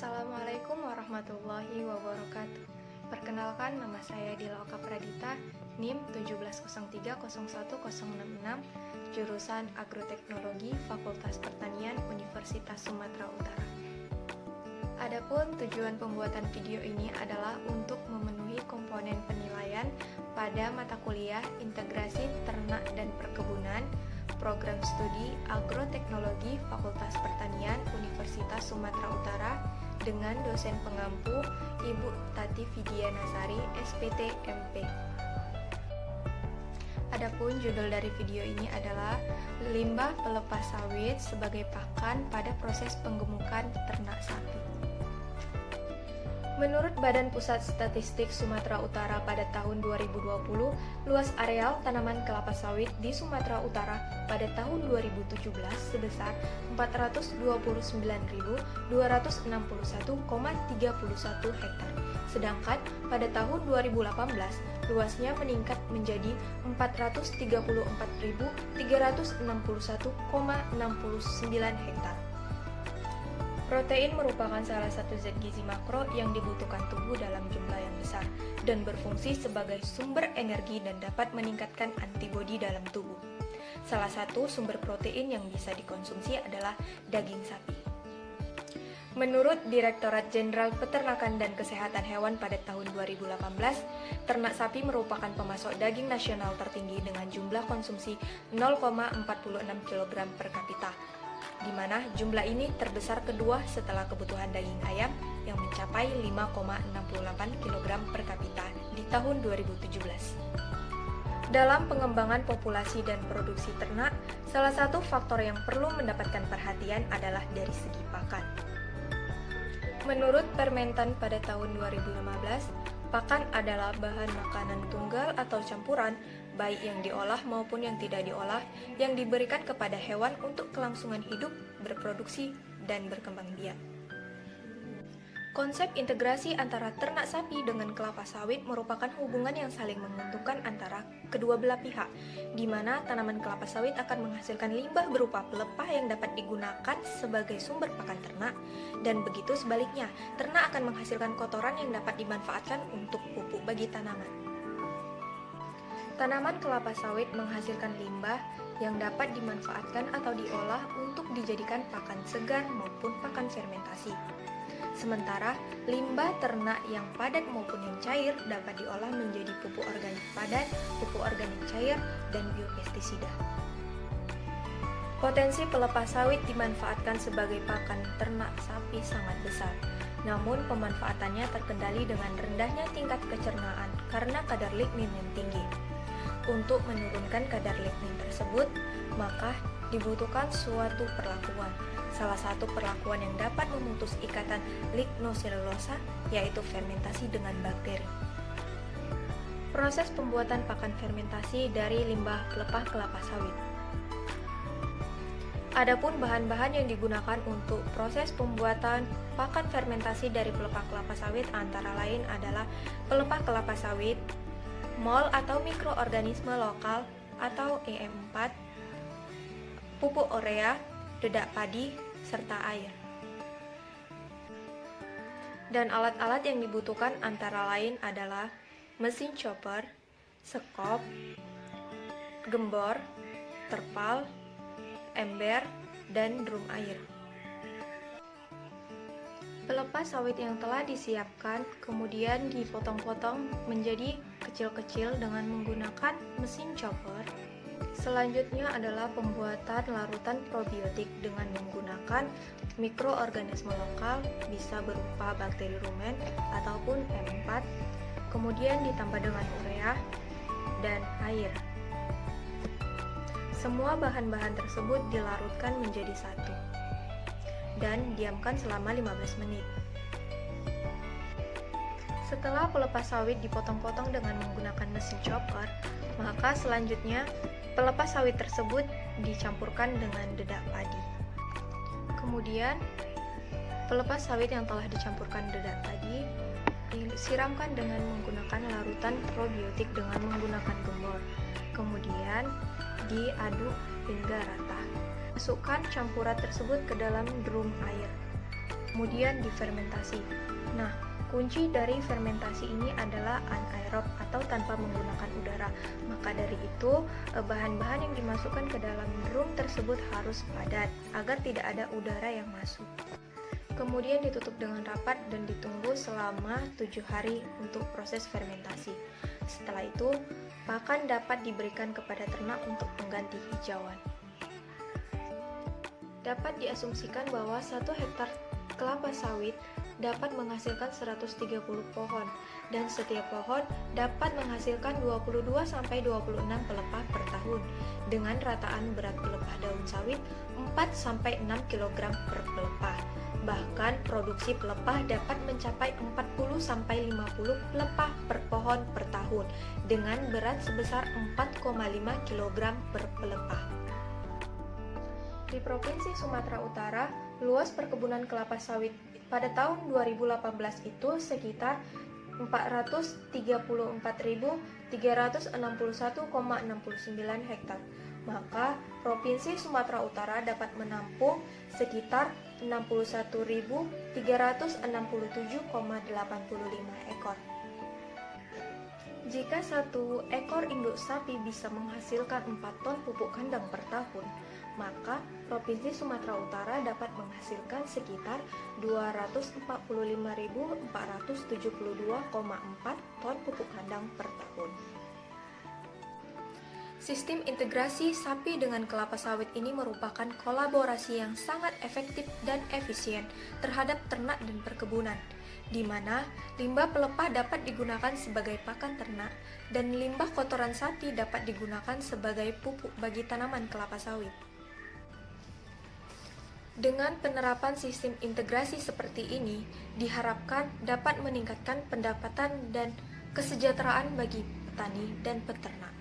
Assalamualaikum warahmatullahi wabarakatuh. Perkenalkan, nama saya Dila Oka Pradita, NIM 170301066, jurusan Agroteknologi Fakultas Pertanian Universitas Sumatera Utara. Adapun tujuan pembuatan video ini adalah untuk memenuhi komponen penilaian pada mata kuliah Integrasi Ternak dan Perkebunan, Program Studi Agroteknologi Fakultas Pertanian Universitas Sumatera Utara dengan dosen pengampu Ibu Tati Fidianasari, SPT MP. Adapun judul dari video ini adalah Limbah Pelepas Sawit sebagai Pakan pada Proses Penggemukan Ternak Sapi. Menurut Badan Pusat Statistik Sumatera Utara pada tahun 2020, luas areal tanaman kelapa sawit di Sumatera Utara pada tahun 2017 sebesar 429.261,31 hektar. Sedangkan pada tahun 2018, luasnya meningkat menjadi 434.361,69 hektar. Protein merupakan salah satu zat gizi makro yang dibutuhkan tubuh dalam jumlah yang besar dan berfungsi sebagai sumber energi dan dapat meningkatkan antibodi dalam tubuh. Salah satu sumber protein yang bisa dikonsumsi adalah daging sapi. Menurut Direktorat Jenderal Peternakan dan Kesehatan Hewan pada tahun 2018, ternak sapi merupakan pemasok daging nasional tertinggi dengan jumlah konsumsi 0,46 kg per kapita, di mana jumlah ini terbesar kedua setelah kebutuhan daging ayam yang mencapai 5,68 kg per kapita di tahun 2017. Dalam pengembangan populasi dan produksi ternak, salah satu faktor yang perlu mendapatkan perhatian adalah dari segi pakan. Menurut Permentan pada tahun 2015, pakan adalah bahan makanan tunggal atau campuran, baik yang diolah maupun yang tidak diolah, yang diberikan kepada hewan untuk kelangsungan hidup, berproduksi, dan berkembang biak. Konsep integrasi antara ternak sapi dengan kelapa sawit merupakan hubungan yang saling menguntungkan antara kedua belah pihak, di mana tanaman kelapa sawit akan menghasilkan limbah berupa pelepah yang dapat digunakan sebagai sumber pakan ternak, dan begitu sebaliknya, ternak akan menghasilkan kotoran yang dapat dimanfaatkan untuk pupuk bagi tanaman. Tanaman kelapa sawit menghasilkan limbah yang dapat dimanfaatkan atau diolah untuk dijadikan pakan segar maupun pakan fermentasi. Sementara, limbah ternak yang padat maupun yang cair dapat diolah menjadi pupuk organik padat, pupuk organik cair, dan biopestisida. Potensi pelepas sawit dimanfaatkan sebagai pakan ternak sapi sangat besar. Namun, pemanfaatannya terkendali dengan rendahnya tingkat kecernaan karena kadar lignin yang tinggi. Untuk menurunkan kadar lignin tersebut, maka dibutuhkan suatu perlakuan. Salah satu perlakuan yang dapat memutus ikatan lignoselulosa yaitu fermentasi dengan bakteri. Proses pembuatan pakan fermentasi dari limbah pelepah kelapa sawit. Adapun bahan-bahan yang digunakan untuk proses pembuatan pakan fermentasi dari pelepah kelapa sawit antara lain adalah pelepah kelapa sawit, mol atau mikroorganisme lokal atau EM4, pupuk urea, dedak padi, serta air. Dan alat-alat yang dibutuhkan antara lain adalah mesin chopper, sekop, gembor, terpal, ember, dan drum air. Pelepas sawit yang telah disiapkan kemudian dipotong-potong menjadi kecil-kecil dengan menggunakan mesin chopper. Selanjutnya adalah pembuatan larutan probiotik dengan menggunakan mikroorganisme lokal, bisa berupa bakteri rumen ataupun M4, kemudian ditambah dengan urea dan air. Semua bahan-bahan tersebut dilarutkan menjadi satu dan diamkan selama 15 menit. Setelah pelepas sawit dipotong-potong dengan menggunakan mesin chopper, maka selanjutnya pelepas sawit tersebut dicampurkan dengan dedak padi. Kemudian, pelepas sawit yang telah dicampurkan dedak padi disiramkan dengan menggunakan larutan probiotik dengan menggunakan gembor. Kemudian, diaduk hingga rata. Masukkan campuran tersebut ke dalam drum air. kemudian difermentasi. Nah, kunci dari fermentasi ini adalah anaerob atau tanpa menggunakan udara. Maka dari itu, bahan-bahan yang dimasukkan ke dalam drum tersebut harus padat agar tidak ada udara yang masuk. Kemudian ditutup dengan rapat dan ditunggu selama 7 hari untuk proses fermentasi. Setelah itu, pakan dapat diberikan kepada ternak untuk pengganti hijauan. Dapat diasumsikan bahwa 1 hektar kelapa sawit dapat menghasilkan 130 pohon, dan setiap pohon dapat menghasilkan 22-26 pelepah per tahun, dengan rataan berat pelepah daun sawit 4-6 kg per pelepah. Bahkan produksi pelepah dapat mencapai 40-50 pelepah per pohon per tahun, dengan berat sebesar 4,5 kg per pelepah. Di Provinsi Sumatera Utara, luas perkebunan kelapa sawit pada tahun 2018 itu sekitar 434.361,69 hektar. Maka Provinsi Sumatera Utara dapat menampung sekitar 61.367,85 ekor. Jika 1 ekor induk sapi bisa menghasilkan 4 ton pupuk kandang per tahun, maka Provinsi Sumatera Utara dapat menghasilkan sekitar 245.472,4 ton pupuk kandang per tahun. Sistem integrasi sapi dengan kelapa sawit ini merupakan kolaborasi yang sangat efektif dan efisien terhadap ternak dan perkebunan, di mana limbah pelepah dapat digunakan sebagai pakan ternak dan limbah kotoran sapi dapat digunakan sebagai pupuk bagi tanaman kelapa sawit. Dengan penerapan sistem integrasi seperti ini, diharapkan dapat meningkatkan pendapatan dan kesejahteraan bagi petani dan peternak.